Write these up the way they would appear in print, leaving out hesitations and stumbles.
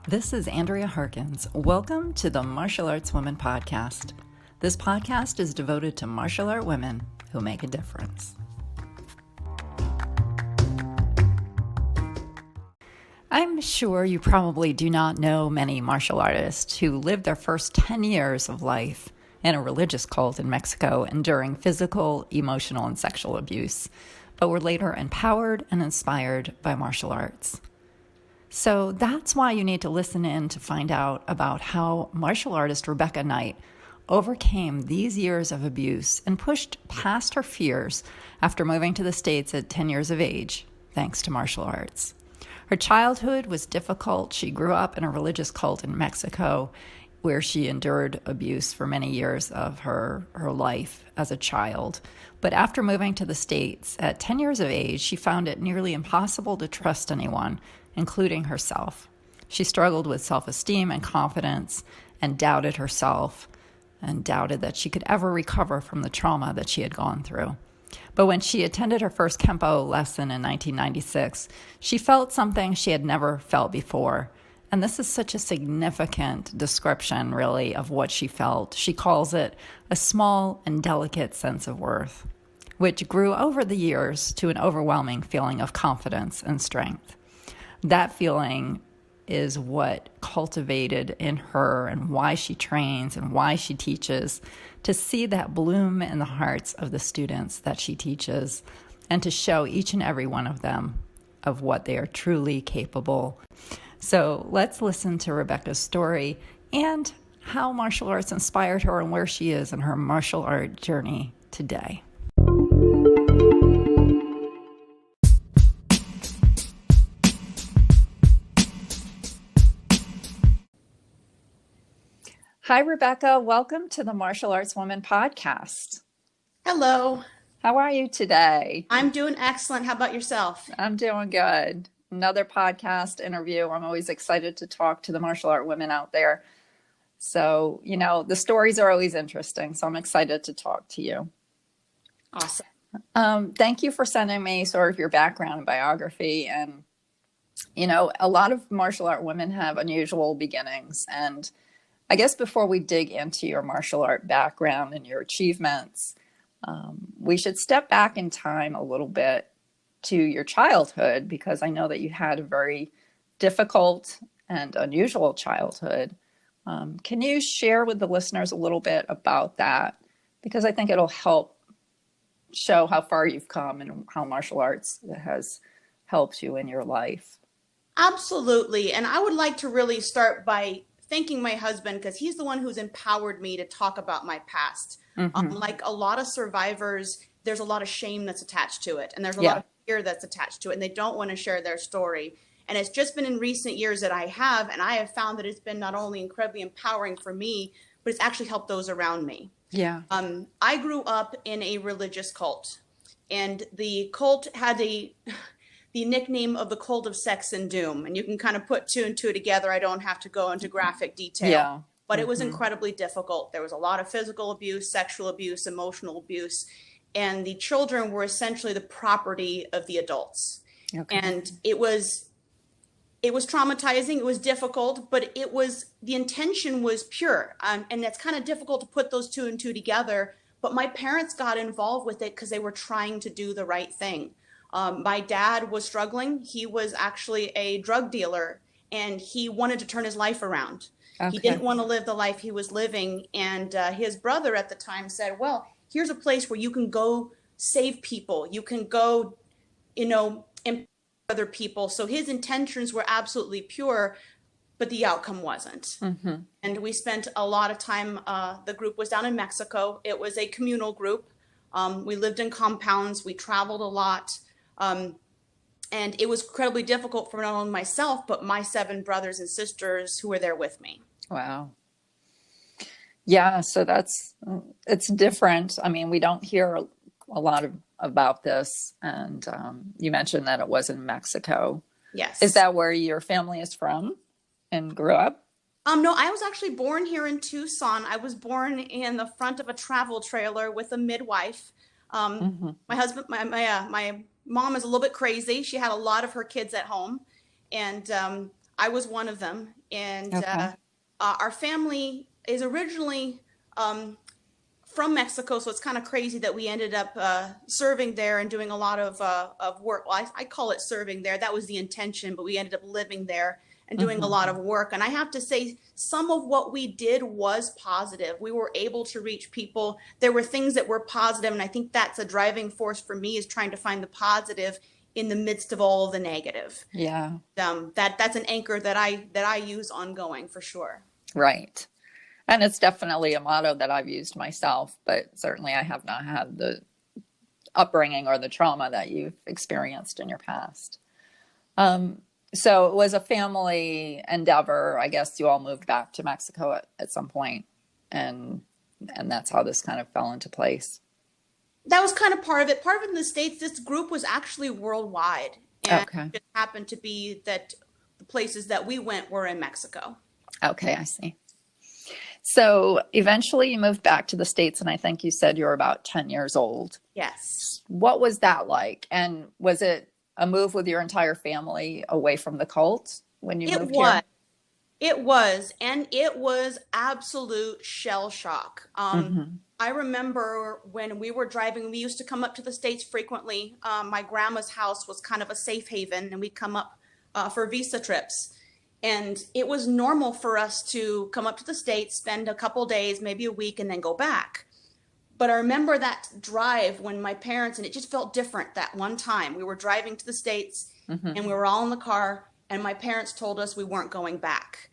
This is Andrea Harkins. Welcome to the Martial Arts Women Podcast. This podcast is devoted to martial art women who make a difference. I'm sure you probably do not know many martial artists who lived their first 10 years of life in a religious cult in Mexico enduring physical, emotional, and sexual abuse, but were later empowered and inspired by martial arts. So that's why you need to listen in to find out about how martial artist Rebecca Knight overcame these years of abuse and pushed past her fears after moving to the States at 10 years of age, thanks to martial arts. Her childhood was difficult. She grew up in a religious cult in Mexico where she endured abuse for many years of her life as a child. But after moving to the States at 10 years of age, she found it nearly impossible to trust anyone, including herself. She struggled with self-esteem and confidence and doubted herself and doubted that she could ever recover from the trauma that she had gone through. But when she attended her first Kenpo lesson in 1996, she felt something she had never felt before. And this is such a significant description, really, of what she felt. She calls it a small and delicate sense of worth, which grew over the years to an overwhelming feeling of confidence and strength. That feeling is what cultivated in her and why she trains and why she teaches, to see that bloom in the hearts of the students that she teaches and to show each and every one of them of what they are truly capable. So let's listen to Rebecca's story and how martial arts inspired her and where she is in her martial art journey today. Hi, Rebecca. Welcome to the Martial Arts Women Podcast. Hello. How are you today? I'm doing excellent. How about yourself? I'm doing good. Another podcast interview. I'm always excited to talk to the martial art women out there. So, the stories are always interesting. So I'm excited to talk to you. Awesome. Thank you for sending me sort of your background and biography. And, a lot of martial art women have unusual beginnings. And I guess before we dig into your martial art background and your achievements, we should step back in time a little bit to your childhood, because I know that you had a very difficult and unusual childhood. Can you share with the listeners a little bit about that? Because I think it'll help show how far you've come and how martial arts has helped you in your life. Absolutely. And I would like to really start by thanking my husband, because he's the one who's empowered me to talk about my past. Mm-hmm. Like a lot of survivors, there's a lot of shame that's attached to it. And there's a lot of fear that's attached to it. And they don't want to share their story. And it's just been in recent years that I have found that it's been not only incredibly empowering for me, but it's actually helped those around me. Yeah. I grew up in a religious cult, and the cult had the nickname of the cult of sex and doom. And you can kind of put two and two together. I don't have to go into graphic detail, but it was incredibly difficult. There was a lot of physical abuse, sexual abuse, emotional abuse, and the children were essentially the property of the adults. Okay. And it was traumatizing. It was difficult, but the intention was pure. And it's kind of difficult to put those two and two together. But my parents got involved with it because they were trying to do the right thing. My dad was struggling. He was actually a drug dealer, and he wanted to turn his life around. Okay. He didn't want to live the life he was living. And his brother at the time said, well, here's a place where you can go save people. You can go, empower other people. So his intentions were absolutely pure, but the outcome wasn't. Mm-hmm. And we spent a lot of time, the group was down in Mexico. It was a communal group. We lived in compounds. We traveled a lot. And it was incredibly difficult for not only myself, but my 7 brothers and sisters who were there with me. Wow. Yeah, so it's different. I mean, we don't hear a lot about this. And you mentioned that it was in Mexico. Yes. Is that where your family is from and grew up? No, I was actually born here in Tucson. I was born in the front of a travel trailer with a midwife. My husband, my mom is a little bit crazy. She had a lot of her kids at home, and I was one of them. And Okay. our family is originally from Mexico, so it's kind of crazy that we ended up serving there and doing a lot of work. Well, I call it serving there. That was the intention, but we ended up living there and doing a Hmm. lot of work. And I have to say, some of what we did was positive. We were able to reach people. There were things that were positive, and I think that's a driving force for me, is trying to find the positive in the midst of all of the negative. Yeah. That's an anchor that I use ongoing for sure. Right. And it's definitely a motto that I've used myself, but certainly I have not had the upbringing or the trauma that you've experienced in your past. So it was a family endeavor. I guess you all moved back to Mexico at some point, and and that's how this kind of fell into place. That was kind of part of it. Part of it in the States, this group was actually worldwide. And Okay. it just happened to be that the places that we went were in Mexico. Okay, I see. So eventually you moved back to the States, and I think you said you were about 10 years old. Yes. What was that like? And was it a move with your entire family away from the cult when you It moved was. here? It was. And it was absolute shell shock. Hmm. I remember when we were driving, we used to come up to the States frequently. My grandma's house was kind of a safe haven, and we'd come up for visa trips. And it was normal for us to come up to the States, spend a couple days, maybe a week, and then go back. But I remember that drive when my parents, and it just felt different that one time. We were driving to the States and Hmm. we were all in the car, and my parents told us we weren't going back.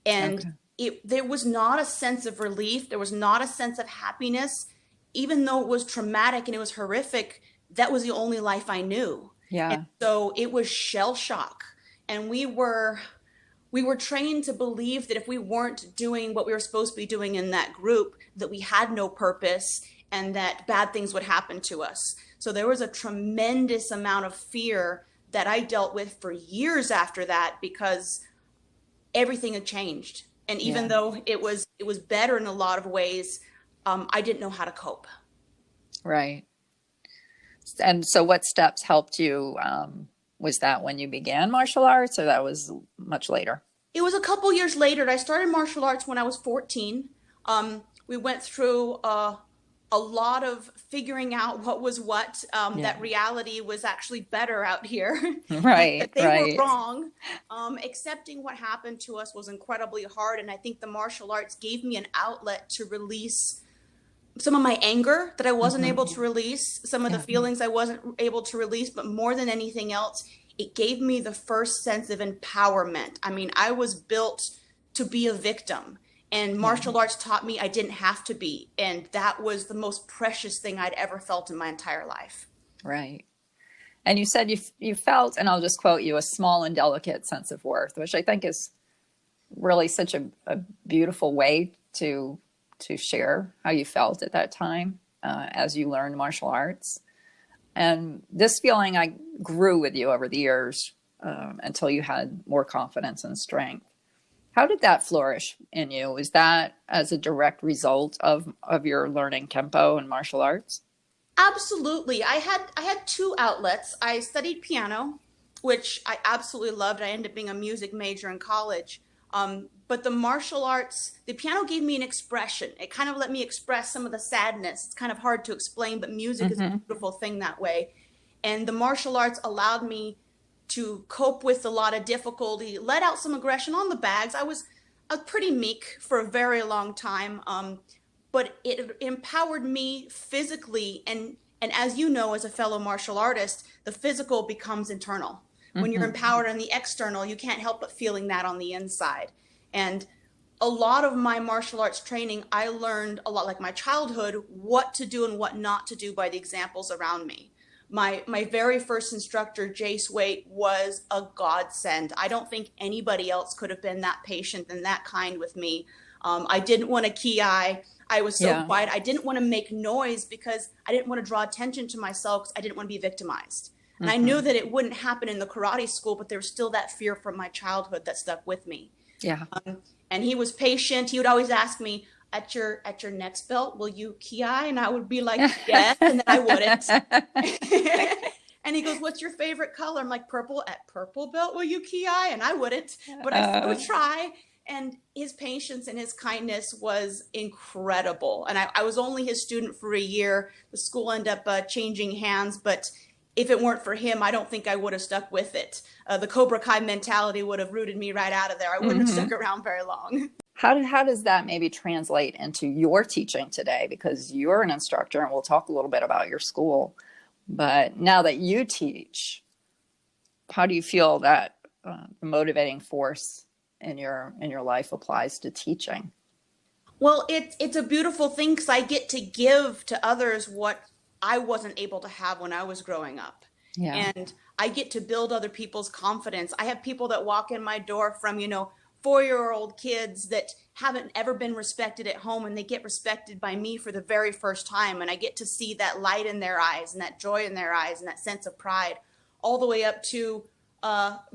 And Okay. there was not a sense of relief. There was not a sense of happiness. Even though it was traumatic and it was horrific, that was the only life I knew. And Yeah. so it was shell shock. And we were trained to believe that if we weren't doing what we were supposed to be doing in that group, that we had no purpose and that bad things would happen to us. So there was a tremendous amount of fear that I dealt with for years after that, because everything had changed. And even Yeah. though it was better in a lot of ways, I didn't know how to cope. Right. And so what steps helped you? Was that when you began martial arts, or that was much later? It was a couple years later. I started martial arts when I was 14. We went through a lot of figuring out what was what, Yeah. that reality was actually better out here, and Right. that they were Right. wrong. Accepting what happened to us was incredibly hard. And I think the martial arts gave me an outlet to release some of my anger that I wasn't Hmm. able to release, some of the Yeah. feelings I wasn't able to release, but more than anything else, it gave me the first sense of empowerment. I mean, I was built to be a victim, and Yeah. martial arts taught me I didn't have to be. And that was the most precious thing I'd ever felt in my entire life. Right. And you said you felt, and I'll just quote you, a small and delicate sense of worth, which I think is really such a beautiful way to share how you felt at that time as you learned martial arts. And this feeling I grew with you over the years until you had more confidence and strength. How did that flourish in you? Is that as a direct result of your learning Kenpo and martial arts? Absolutely. I had two outlets. I studied piano, which I absolutely loved. I ended up being a music major in college. But the martial arts, the piano gave me an expression. It kind of let me express some of the sadness. It's kind of hard to explain, but music is a Hmm. beautiful thing that way. And the martial arts allowed me to cope with a lot of difficulty, let out some aggression on the bags. I was pretty meek for a very long time, but it empowered me physically. And as you know, as a fellow martial artist, the physical becomes internal. When you're Hmm. empowered on the external, you can't help but feeling that on the inside. And a lot of my martial arts training, I learned a lot, like my childhood, what to do and what not to do by the examples around me. My very first instructor, Jace Waite, was a godsend. I don't think anybody else could have been that patient and that kind with me. I didn't want to ki. I was so Yeah. quiet. I didn't want to make noise because I didn't want to draw attention to myself, because I didn't want to be victimized. And I knew Hmm. that it wouldn't happen in the karate school, but there was still that fear from my childhood that stuck with me. Yeah. And he was patient. He would always ask me, at your next belt, will you ki? And I would be like, yes, and then I wouldn't. And he goes, what's your favorite color? I'm like, purple. At purple belt will you key eye? And I wouldn't, but I still would try. And his patience and his kindness was incredible. And I was only his student for a year. The school ended up changing hands, but if it weren't for him, I don't think I would have stuck with it. The Cobra Kai mentality would have rooted me right out of there. I wouldn't have stuck around very long. How does that maybe translate into your teaching today? Because you're an instructor, and we'll talk a little bit about your school. But now that you teach, how do you feel that the motivating force in your life applies to teaching? Well, it's a beautiful thing because I get to give to others what I wasn't able to have when I was growing up. Yeah. And I get to build other people's confidence. I have people that walk in my door from, 4-year-old kids that haven't ever been respected at home, and they get respected by me for the very first time. And I get to see that light in their eyes and that joy in their eyes and that sense of pride, all the way up to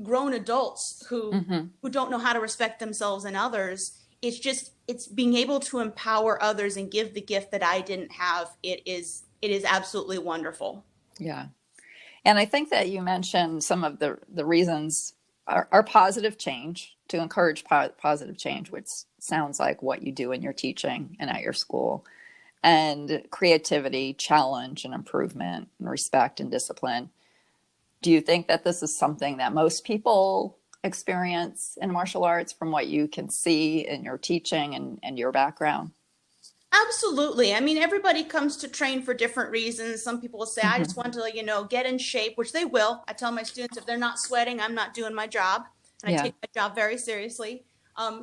grown adults who don't know how to respect themselves and others. It's being able to empower others and give the gift that I didn't have. It is absolutely wonderful. Yeah. And I think that you mentioned some of the reasons are positive change, to encourage positive change, which sounds like what you do in your teaching and at your school, and creativity, challenge and improvement, and respect and discipline. Do you think that this is something that most people experience in martial arts from what you can see in your teaching and your background? Absolutely. I mean, everybody comes to train for different reasons. Some people will say, I just want to, get in shape, which they will. I tell my students, if they're not sweating, I'm not doing my job. And I take my job very seriously.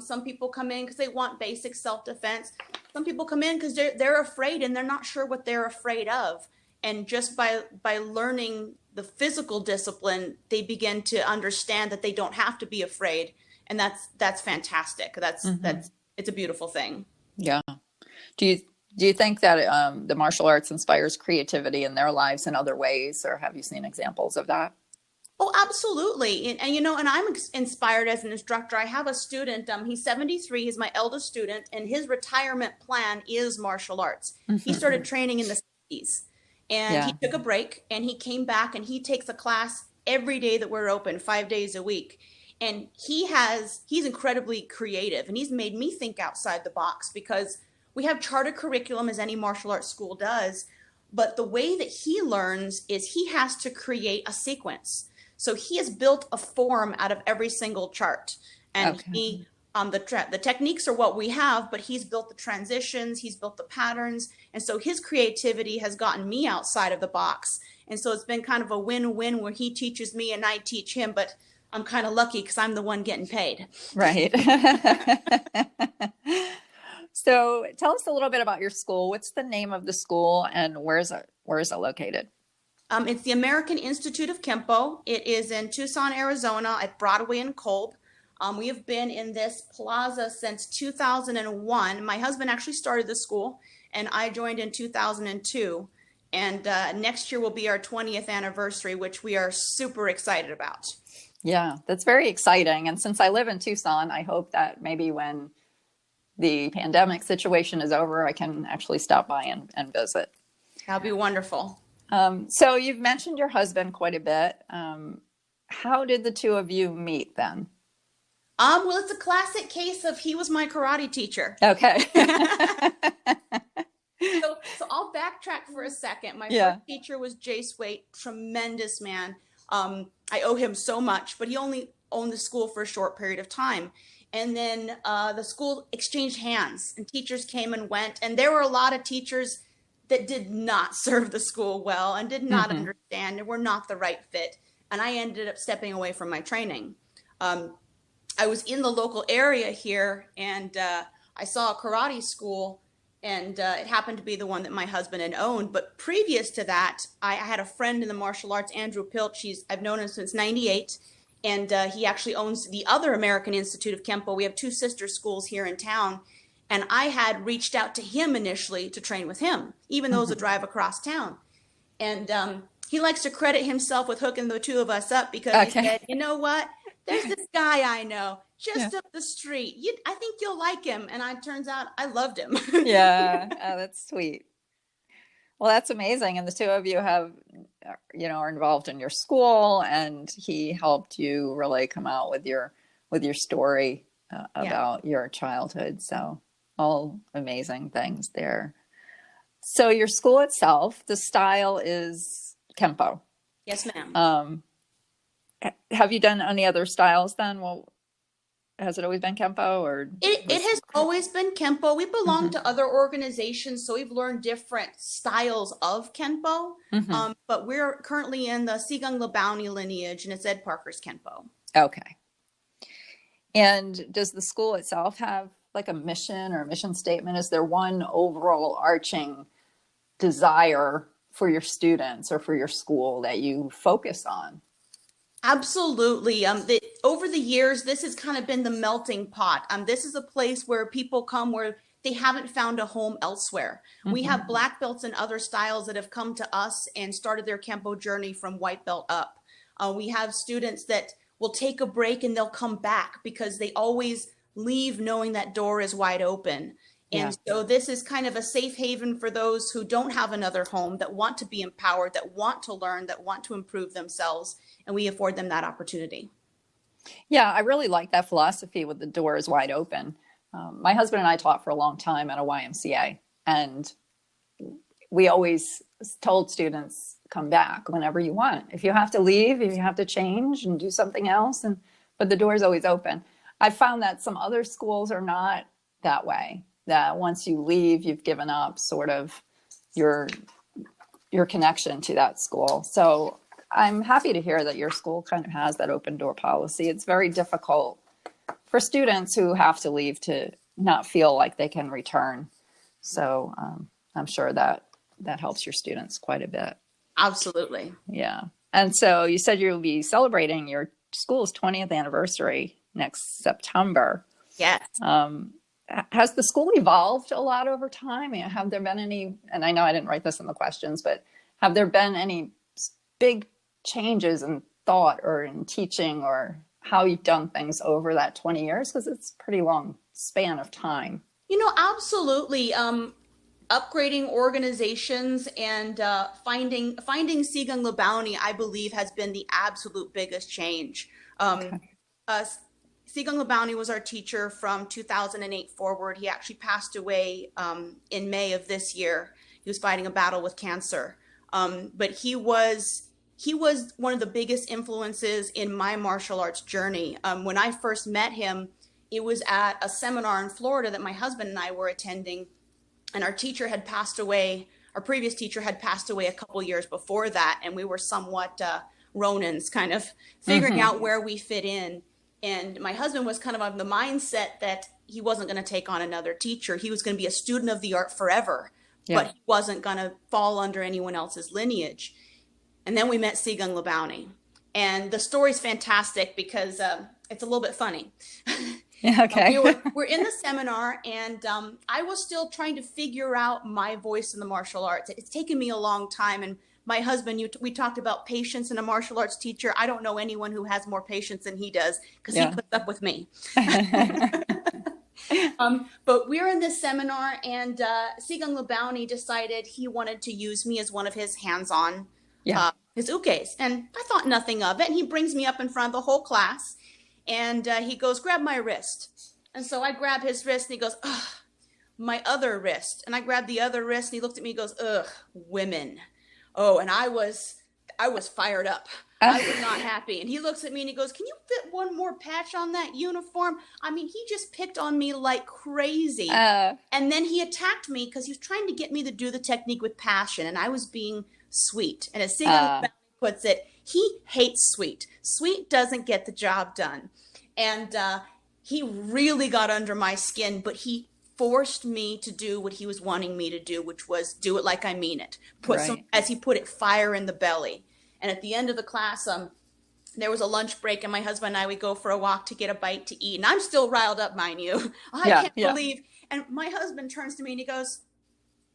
Some people come in because they want basic self-defense. Some people come in because they're afraid and they're not sure what they're afraid of. And just by learning the physical discipline, they begin to understand that they don't have to be afraid. And that's fantastic. That's it's a beautiful thing. Yeah. Do you think that the martial arts inspires creativity in their lives in other ways, or have you seen examples of that? Oh, absolutely. And I'm inspired as an instructor. I have a student, he's 73, he's my eldest student, and his retirement plan is martial arts. He started training in the 60s, and he took a break, and he came back, and he takes a class every day that we're open, 5 days a week. And he's incredibly creative, and he's made me think outside the box, because we have charter curriculum, as any martial arts school does, but the way that he learns is he has to create a sequence. So he has built a form out of every single chart, and the techniques are what we have, but he's built the transitions, he's built the patterns, and so his creativity has gotten me outside of the box. And so it's been kind of a win-win where he teaches me and I teach him, but I'm kind of lucky because I'm the one getting paid. Right. So tell us a little bit about your school. What's the name of the school, and where is it located? It's the American Institute of Kenpo. It is in Tucson, Arizona at Broadway and Kolb. We have been in this plaza since 2001. My husband actually started the school, and I joined in 2002. And next year will be our 20th anniversary, which we are super excited about. Yeah, that's very exciting. And since I live in Tucson, I hope that maybe when the pandemic situation is over, I can actually stop by and visit. That'll be wonderful. So you've mentioned your husband quite a bit. How did the two of you meet then? Well, it's a classic case of he was my karate teacher. Okay. So I'll backtrack for a second. My first teacher was Jay Swate, tremendous man. I owe him so much, but he only owned the school for a short period of time. And then the school exchanged hands, and teachers came and went. And there were a lot of teachers that did not serve the school well and did not understand and were not the right fit. And I ended up stepping away from my training. I was in the local area here, and I saw a karate school, and it happened to be the one that my husband had owned. But previous to that, I had a friend in the martial arts, Andrew Pilch. I've known him since '98, and he actually owns the other American Institute of Kenpo. We have two sister schools here in town, and I had reached out to him initially to train with him, even though it was a drive across town. And he likes to credit himself with hooking the two of us up, because he said, you know what? There's this guy I know just up the street. I think you'll like him. And it turns out I loved him. Yeah. Oh, that's sweet. Well, that's amazing. And the two of you have are involved in your school, and he helped you really come out with your story Yeah. about your childhood. So all amazing things there. So your school itself, the style is Kenpo. Yes, ma'am. Have you done any other styles then? Well, has it always been Kenpo, or It has always been Kenpo. We belong Mhm. to other organizations, so we've learned different styles of Kenpo. Mhm. But we're currently in the Sigung Labauni lineage, and it's Ed Parker's Kenpo. Okay. And does the school itself have like a mission or a mission statement? Is there one overall arching desire for your students or for your school that you focus on? Absolutely. Over the years, this has kind of been the melting pot. This is a place where people come where they haven't found a home elsewhere. We Mm-hmm. have black belts and other styles that have come to us and started their Kenpo journey from white belt up. We have students that will take a break and they'll come back because they always leave knowing that door is wide open. Yeah. And so this is kind of a safe haven for those who don't have another home, that want to be empowered, that want to learn, that want to improve themselves, and we afford them that opportunity. Yeah, I really like that philosophy with the doors wide open. My husband and I taught for a long time at a YMCA, and we always told students, come back whenever you want. If you have to leave, if you have to change and do something else, but the door is always open. I found that some other schools are not that way, that once you leave, you've given up sort of your connection to that school. So I'm happy to hear that your school kind of has that open door policy. It's very difficult for students who have to leave to not feel like they can return. So I'm sure that helps your students quite a bit. Absolutely. Yeah. And so you said you'll be celebrating your school's 20th anniversary next September. Yes. Has the school evolved a lot over time? Have there been any, and I know I didn't write this in the questions, but have there been any big changes in thought or in teaching or how you've done things over that 20 years? Because it's a pretty long span of time. Absolutely. Upgrading organizations and finding Sigung Labauni, I believe, has been the absolute biggest change. Okay. Sigung Labauni was our teacher from 2008 forward. He actually passed away in May of this year. He was fighting a battle with cancer. But he was one of the biggest influences in my martial arts journey. When I first met him, it was at a seminar in Florida that my husband and I were attending, and our teacher had passed away. Our previous teacher had passed away a couple years before that, and we were somewhat Ronins, kind of figuring out where we fit in. And my husband was kind of of the mindset that he wasn't going to take on another teacher. He was going to be a student of the art forever, but he wasn't going to fall under anyone else's lineage. And then we met Sigung Labauni. And the story's fantastic because it's a little bit funny. Okay. We're in the seminar, and I was still trying to figure out my voice in the martial arts. It's taken me a long time. And my husband, we talked about patience in a martial arts teacher. I don't know anyone who has more patience than he does, because he puts up with me. But we were in this seminar, and Sigung Labauni decided he wanted to use me as one of his hands-on his ukes. And I thought nothing of it. And he brings me up in front of the whole class, and he goes, grab my wrist. And so I grab his wrist, and he goes, ugh, my other wrist. And I grab the other wrist, and he looked at me and goes, ugh, women. Oh, and I was fired up. I was not happy. And he looks at me and he goes, can you fit one more patch on that uniform? I mean, he just picked on me like crazy. And then he attacked me because he was trying to get me to do the technique with passion. And I was being sweet. And as Sigung puts it, he hates sweet. Sweet doesn't get the job done. And he really got under my skin, but he forced me to do what he was wanting me to do, which was do it like I mean it. Put some, as he put it, fire in the belly. And at the end of the class, there was a lunch break, and my husband and I, we go for a walk to get a bite to eat. And I'm still riled up, mind you. I can't believe. And my husband turns to me and he goes,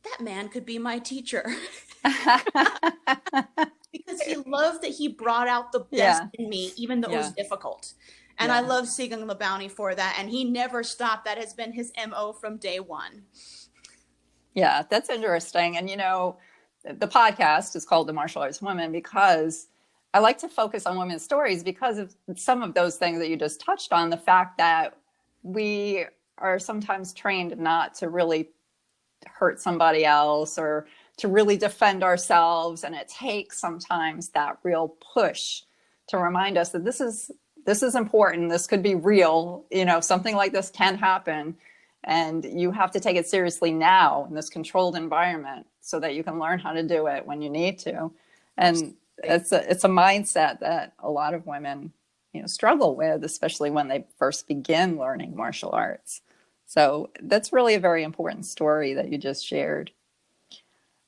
that man could be my teacher. Because he loved that he brought out the best in me, even though it was difficult. And I love Sigung Labauni for that. And he never stopped. That has been his MO from day one. Yeah, that's interesting. And, the podcast is called The Martial Arts Women because I like to focus on women's stories because of some of those things that you just touched on, the fact that we are sometimes trained not to really hurt somebody else or to really defend ourselves. And it takes sometimes that real push to remind us that this is important. This could be real. You know, something like this can happen. And you have to take it seriously now in this controlled environment so that you can learn how to do it when you need to. And it's a mindset that a lot of women, you know, struggle with, especially when they first begin learning martial arts. So that's really a very important story that you just shared.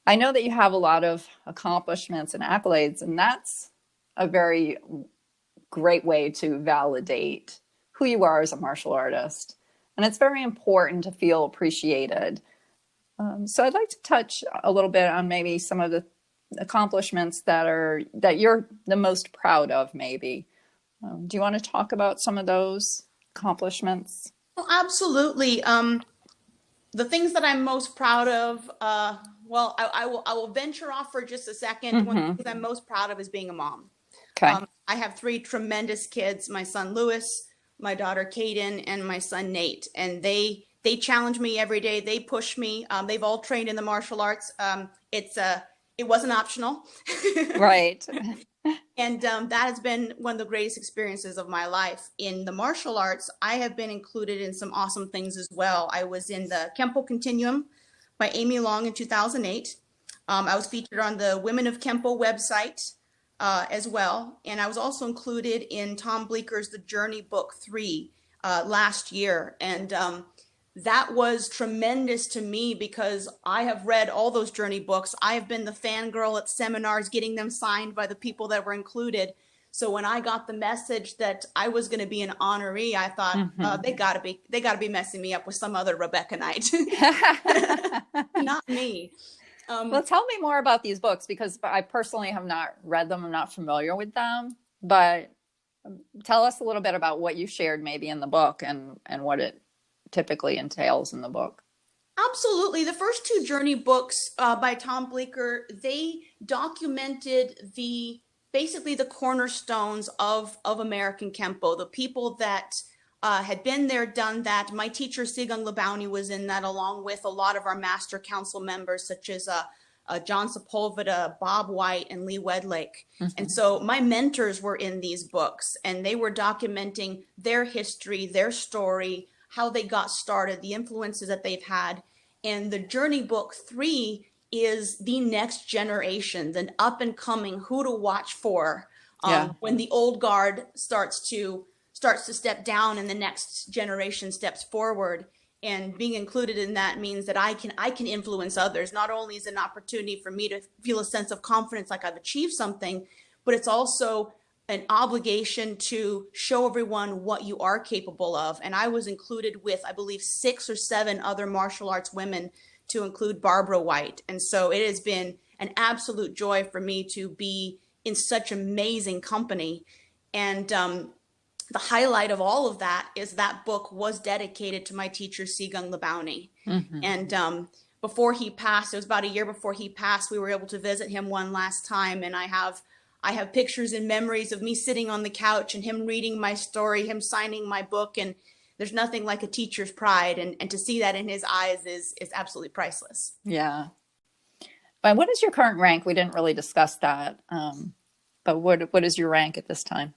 I know that you have a lot of accomplishments and accolades, and that's a very great way to validate who you are as a martial artist. And it's very important to feel appreciated. So I'd like to touch a little bit on maybe some of the accomplishments that you're the most proud of, maybe. Do you want to talk about some of those accomplishments? Well, absolutely. The things that I'm most proud of, well, I will venture off for just a second. One of the things I'm most proud of is being a mom. Okay. I have 3 tremendous kids, my son Lewis, my daughter Kaden, and my son Nate. And they challenge me every day. They push me. They've all trained in the martial arts. It wasn't optional. Right. And that has been one of the greatest experiences of my life. In the martial arts, I have been included in some awesome things as well. I was in the Kenpo Continuum by Amy Long in 2008. I was featured on the Women of Kenpo website as well. And I was also included in Tom Bleeker's The Journey Book 3 last year. And that was tremendous to me because I have read all those journey books. I have been the fangirl at seminars, getting them signed by the people that were included. So when I got the message that I was going to be an honoree, I thought, they gotta be messing me up with some other Rebecca Knight, not me. Well, tell me more about these books because I personally have not read them. I'm not familiar with them, but tell us a little bit about what you shared maybe in the book and what it typically entails in the book. Absolutely. The first 2 journey books by Tom Bleeker, they documented basically the cornerstones of American Kenpo, the people that had been there, done that. My teacher, Sigung Labouni, was in that, along with a lot of our master council members, such as John Sepulveda, Bob White, and Lee Wedlake. And so my mentors were in these books, and they were documenting their history, their story, how they got started, the influences that they've had. And the Journey Book 3 is the next generation, the up and coming, who to watch for when the old guard starts to step down and the next generation steps forward. And being included in that means that I can influence others. Not only is it an opportunity for me to feel a sense of confidence like I've achieved something, but it's also an obligation to show everyone what you are capable of. And I was included with, I believe, 6 or 7 other martial arts women, to include Barbara White. And so it has been an absolute joy for me to be in such amazing company. And the highlight of all of that is that book was dedicated to my teacher, Sigung Labouni. And before he passed, it was about a year before he passed, we were able to visit him one last time. And I have pictures and memories of me sitting on the couch and him reading my story, him signing my book. And there's nothing like a teacher's pride. And to see that in his eyes is absolutely priceless. Yeah. But what is your current rank? We didn't really discuss that. But what is your rank at this time?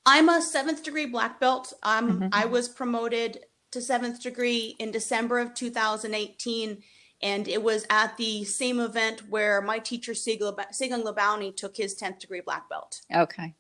I'm a 7th degree black belt. I was promoted to 7th degree in December of 2018. And it was at the same event where my teacher, Sigung Labouni, took his 10th degree black belt. Okay.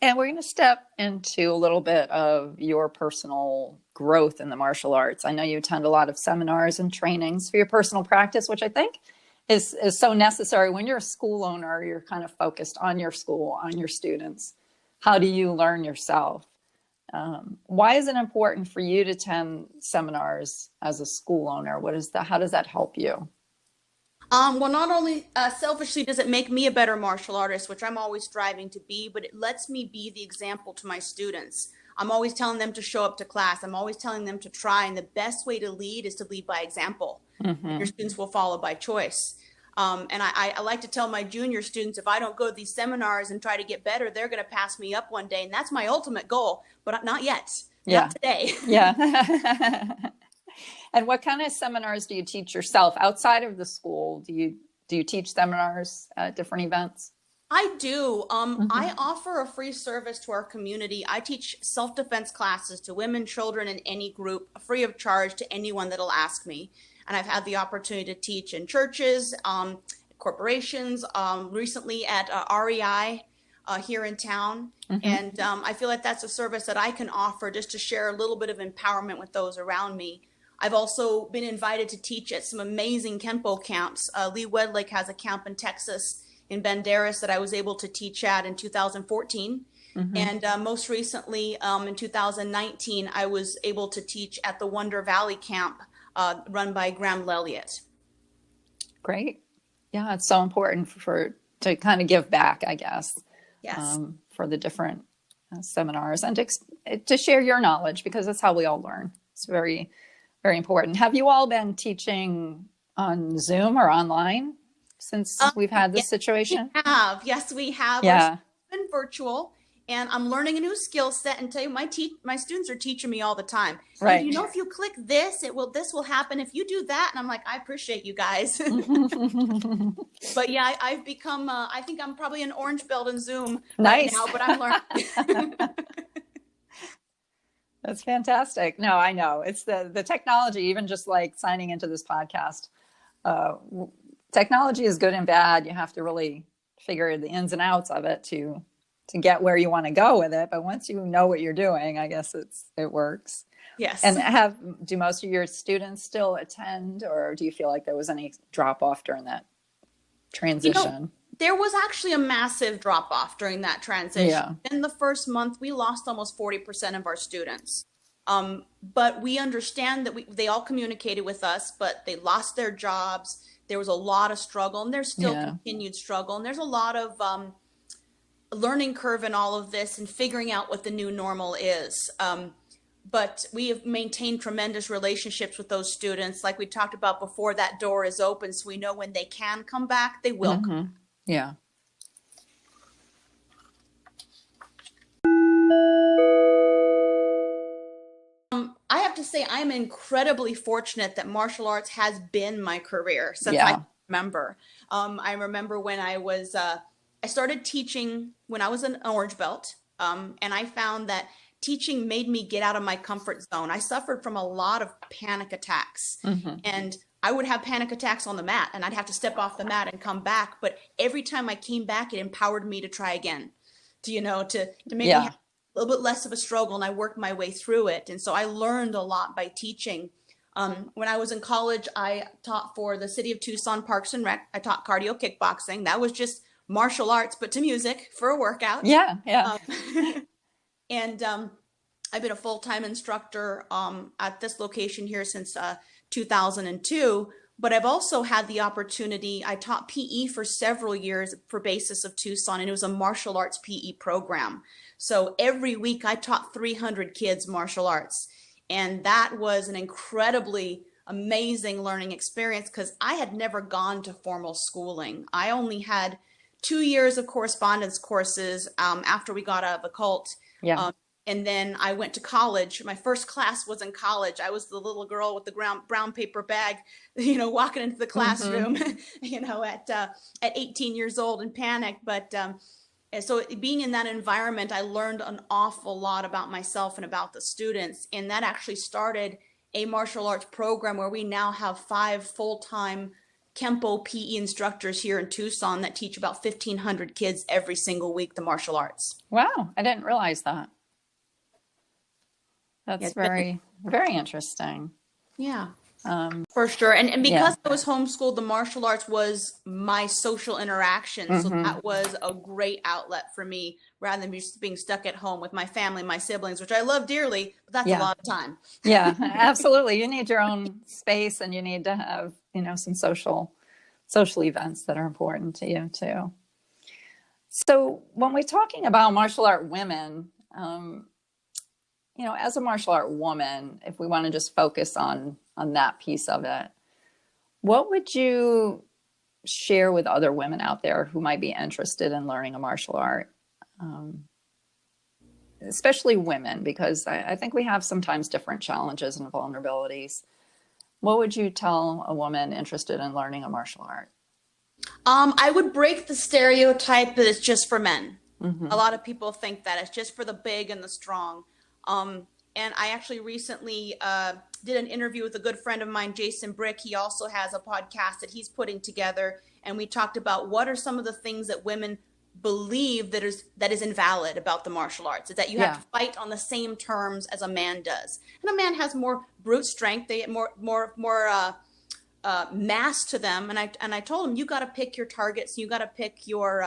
And we're going to step into a little bit of your personal growth in the martial arts. I know you attend a lot of seminars and trainings for your personal practice, which I think is so necessary. When you're a school owner, you're kind of focused on your school, on your students. How do you learn yourself? Why is it important for you to attend seminars as a school owner? How does that help you? Well, not only selfishly does it make me a better martial artist, which I'm always striving to be, but it lets me be the example to my students. I'm always telling them to show up to class. I'm always telling them to try. And the best way to lead is to lead by example. And your students will follow by choice. And I like to tell my junior students, if I don't go to these seminars and try to get better, they're going to pass me up one day. And that's my ultimate goal, but not yet. Not today. Yeah. And what kind of seminars do you teach yourself outside of the school? Do you teach seminars at different events? I do. I offer a free service to our community. I teach self-defense classes to women, children, and any group, free of charge to anyone that'll ask me. And I've had the opportunity to teach in churches, corporations, recently at REI here in town. And I feel like that's a service that I can offer just to share a little bit of empowerment with those around me. I've also been invited to teach at some amazing Kenpo camps. Lee Wedlake has a camp in Texas, in Banderas, that I was able to teach at in 2014. And most recently, in 2019, I was able to teach at the Wonder Valley camp run by Graham Lelliott. Great. Yeah, it's so important to kind of give back, I guess. Yes. For the different seminars and to share your knowledge, because that's how we all learn. It's very, very important. Have you all been teaching on Zoom or online since we've had this situation? We have. Yes, we have. Yeah. It's been virtual, and I'm learning a new skill set. And tell you, my students are teaching me all the time. Right. And, if you click this, this will happen. If you do that, and I'm like, I appreciate you guys. But yeah, I've become. I think I'm probably an orange belt in Zoom right now, but I'm learning. That's fantastic. No, I know it's the technology, even just like signing into this podcast. Technology is good and bad. You have to really figure the ins and outs of it to get where you want to go with it. But once you know what you're doing, I guess it works. Yes. And do most of your students still attend, or do you feel like there was any drop off during that transition? There was actually a massive drop off during that transition. Yeah. In the first month, we lost almost 40% of our students. But we understand that they all communicated with us, but they lost their jobs. There was a lot of struggle, and there's still continued struggle. And there's a lot of learning curve in all of this and figuring out what the new normal is. But we have maintained tremendous relationships with those students. Like we talked about before, that door is open, so we know when they can come back, they will come. Yeah. I have to say, I'm incredibly fortunate that martial arts has been my career since I remember. I remember when I started teaching when I was an orange belt, and I found that teaching made me get out of my comfort zone. I suffered from a lot of panic attacks, and I would have panic attacks on the mat, and I'd have to step off the mat and come back. But every time I came back, it empowered me to try again, to make me have a little bit less of a struggle, and I worked my way through it. And so I learned a lot by teaching. When I was in college, I taught for the city of Tucson Parks and Rec. I taught cardio kickboxing. That was just martial arts, but to music for a workout. Yeah. And I've been a full-time instructor at this location here since 2002. But I've also had the opportunity, I taught PE for several years for Basis of Tucson, and it was a martial arts PE program. So every week I taught 300 kids martial arts. And that was an incredibly amazing learning experience because I had never gone to formal schooling. I only had 2 years of correspondence courses after we got out of the cult. And then I went to college. My first class was in college. I was the little girl with the brown paper bag, walking into the classroom, at 18 years old in panic. But so being in that environment, I learned an awful lot about myself and about the students. And that actually started a martial arts program where we now have 5 full-time Kenpo PE instructors here in Tucson that teach about 1,500 kids every single week the martial arts. Wow, I didn't realize that. That's very, very interesting. Yeah, for sure. And because I was homeschooled, the martial arts was my social interaction. So that was a great outlet for me rather than just being stuck at home with my family, my siblings, which I love dearly, but that's a lot of time. Yeah, absolutely. You need your own space, and you need to have, some social events that are important to you too. So when we're talking about martial art women, as a martial art woman, if we want to just focus on that piece of it, what would you share with other women out there who might be interested in learning a martial art? Especially women, because I think we have sometimes different challenges and vulnerabilities. What would you tell a woman interested in learning a martial art? I would break the stereotype that it's just for men. Mm-hmm. A lot of people think that it's just for the big and the strong. And I actually recently did an interview with a good friend of mine, Jason Brick. He also has a podcast that he's putting together, and we talked about what are some of the things that women believe that is invalid about the martial arts. Is that you have to fight on the same terms as a man does, and a man has more brute strength. They more mass to them. And I told him, you got to pick your targets. You got to pick your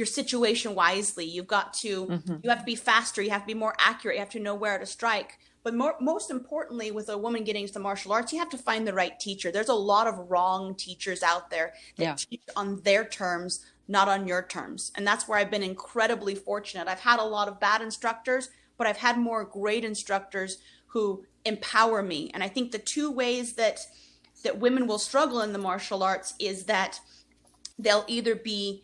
situation wisely. You've got to you have to be faster. You have to be more accurate. You have to know where to strike. But most importantly, with a woman getting into the martial arts, you have to find the right teacher. There's a lot of wrong teachers out there that teach on their terms, not on your terms. And that's where I've been incredibly fortunate. I've had a lot of bad instructors, but I've had more great instructors who empower me. And I think the two ways that women will struggle in the martial arts is that they'll either be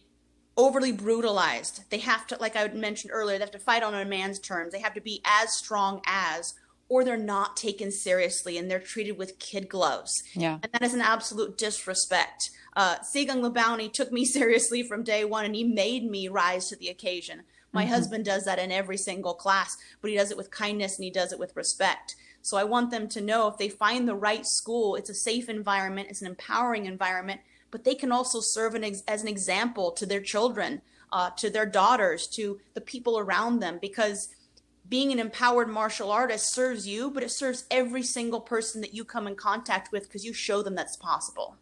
overly brutalized. They have to, like I mentioned earlier, they have to fight on a man's terms. They have to be as strong as, or they're not taken seriously and they're treated with kid gloves. Yeah. And that is an absolute disrespect. Segung Labounty took me seriously from day one, and he made me rise to the occasion. My husband does that in every single class, but he does it with kindness and he does it with respect. So I want them to know if they find the right school, it's a safe environment, it's an empowering environment, but they can also serve as an example to their children, to their daughters, to the people around them, because being an empowered martial artist serves you, but it serves every single person that you come in contact with because you show them that's possible.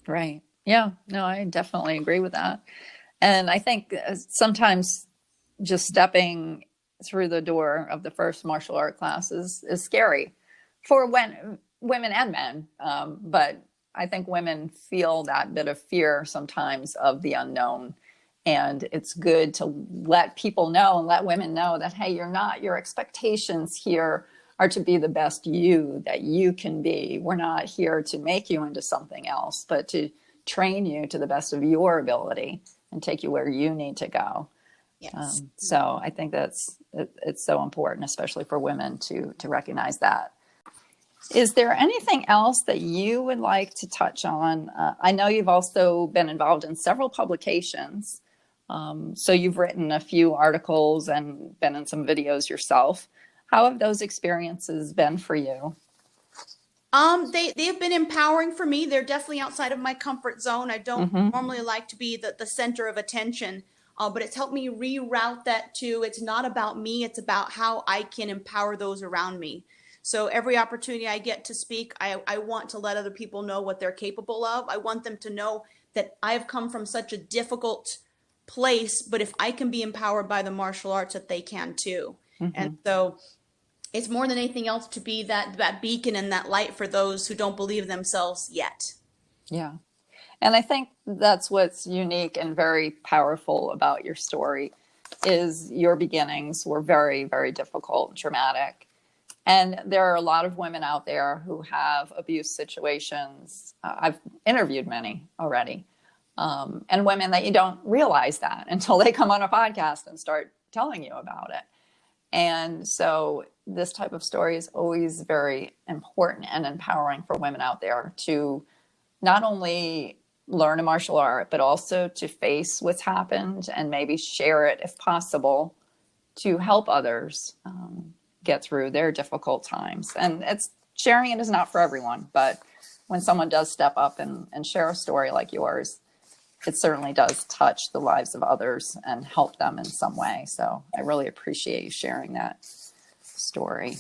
Right. Yeah. No, I definitely agree with that. And I think sometimes just stepping through the door of the first martial art class is scary for women and men. But I think women feel that bit of fear sometimes of the unknown. And it's good to let people know and let women know that, hey, your expectations here are to be the best you that you can be. We're not here to make you into something else, but to train you to the best of your ability and take you where you need to go. Yes. So I think it's so important, especially for women, to recognize that. Is there anything else that you would like to touch on? I know you've also been involved in several publications. So you've written a few articles and been in some videos yourself. How have those experiences been for you? They have been empowering for me. They're definitely outside of my comfort zone. I don't normally like to be the center of attention, but it's helped me reroute that to, it's not about me, it's about how I can empower those around me. So every opportunity I get to speak, I want to let other people know what they're capable of. I want them to know that I've come from such a difficult place, but if I can be empowered by the martial arts, that they can too. And so it's more than anything else to be that beacon and that light for those who don't believe themselves yet. Yeah. And I think that's what's unique and very powerful about your story is your beginnings were very, very difficult and traumatic. And there are a lot of women out there who have abuse situations. I've interviewed many already. And women that you don't realize that until they come on a podcast and start telling you about it. And so this type of story is always very important and empowering for women out there to not only learn a martial art, but also to face what's happened and maybe share it if possible to help others get through their difficult times. And sharing it is not for everyone, but when someone does step up and share a story like yours, it certainly does touch the lives of others and help them in some way. So I really appreciate you sharing that story.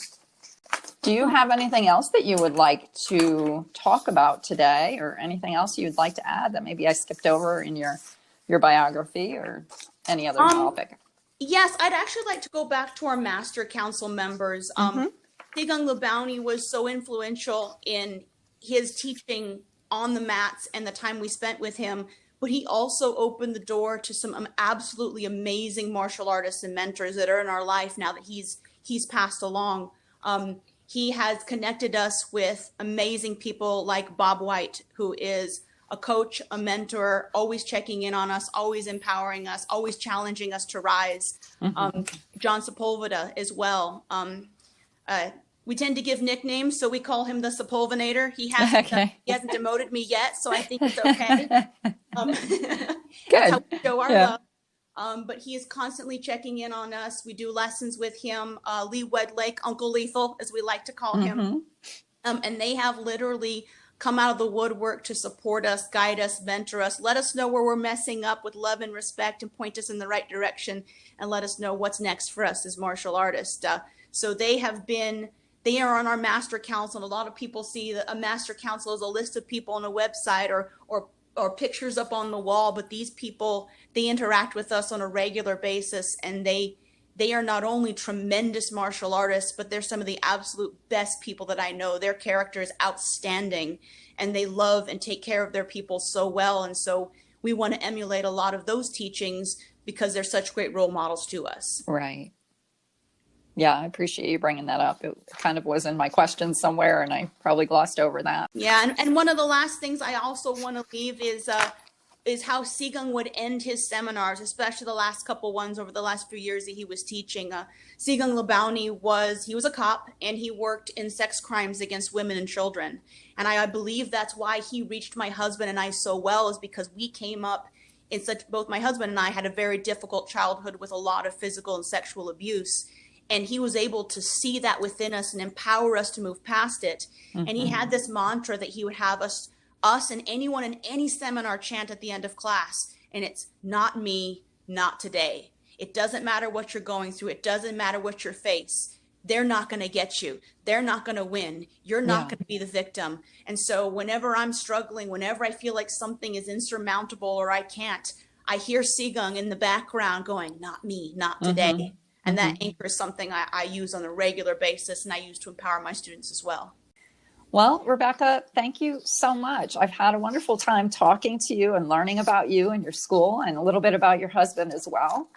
Do you have anything else that you would like to talk about today, or anything else you'd like to add that maybe I skipped over in your biography or any other topic? Yes, I'd actually like to go back to our Master Council members. Segung Labounty was so influential in his teaching on the mats and the time we spent with him, but he also opened the door to some absolutely amazing martial artists and mentors that are in our life now that he's he's passed along. He has connected us with amazing people like Bob White, who is a coach, a mentor, always checking in on us, always empowering us, always challenging us to rise. John Sepulveda as well. We tend to give nicknames, so we call him the Sepulvinator. He hasn't demoted me yet, so I think it's okay. That's how we show our love. But he is constantly checking in on us. We do lessons with him. Lee Wedlake, Uncle Lethal, as we like to call him. And they have literally come out of the woodwork to support us, guide us, mentor us, let us know where we're messing up with love and respect, and point us in the right direction, and let us know what's next for us as martial artists. So they are on our master council. And a lot of people see that a master council is a list of people on a website or pictures up on the wall, but these people, they interact with us on a regular basis, and they are not only tremendous martial artists, but they're some of the absolute best people that I know. Their character is outstanding, and they love and take care of their people so well. And so we want to emulate a lot of those teachings because they're such great role models to us. Right. Yeah, I appreciate you bringing that up. It kind of was in my questions somewhere, and I probably glossed over that. Yeah, and one of the last things I also want to leave is how Segung would end his seminars, especially the last couple ones over the last few years that he was teaching. Segung Labauni was a cop, and he worked in sex crimes against women and children. And I believe that's why he reached my husband and I so well, is because we came up both my husband and I had a very difficult childhood with a lot of physical and sexual abuse. And he was able to see that within us and empower us to move past it. And he had this mantra that he would have us and anyone in any seminar chant at the end of class. And it's not me, not today. It doesn't matter what you're going through. It doesn't matter what your face. They're not going to get you. They're not going to win. You're not going to be the victim. And so whenever I'm struggling, whenever I feel like something is insurmountable or I can't, I hear Segung in the background going, not me, not today. And that anchor is something I use on a regular basis, and I use to empower my students as well. Well, Rebecca, thank you so much. I've had a wonderful time talking to you and learning about you and your school and a little bit about your husband as well.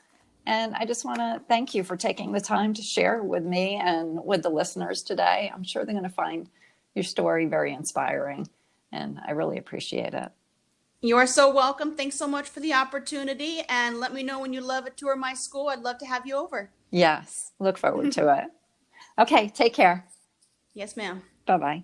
And I just want to thank you for taking the time to share with me and with the listeners today. I'm sure they're going to find your story very inspiring, and I really appreciate it. You are so welcome. Thanks so much for the opportunity, and let me know when you love a tour of my school. I'd love to have you over. Yes, look forward to it. Okay, take care. Yes, ma'am. Bye-bye.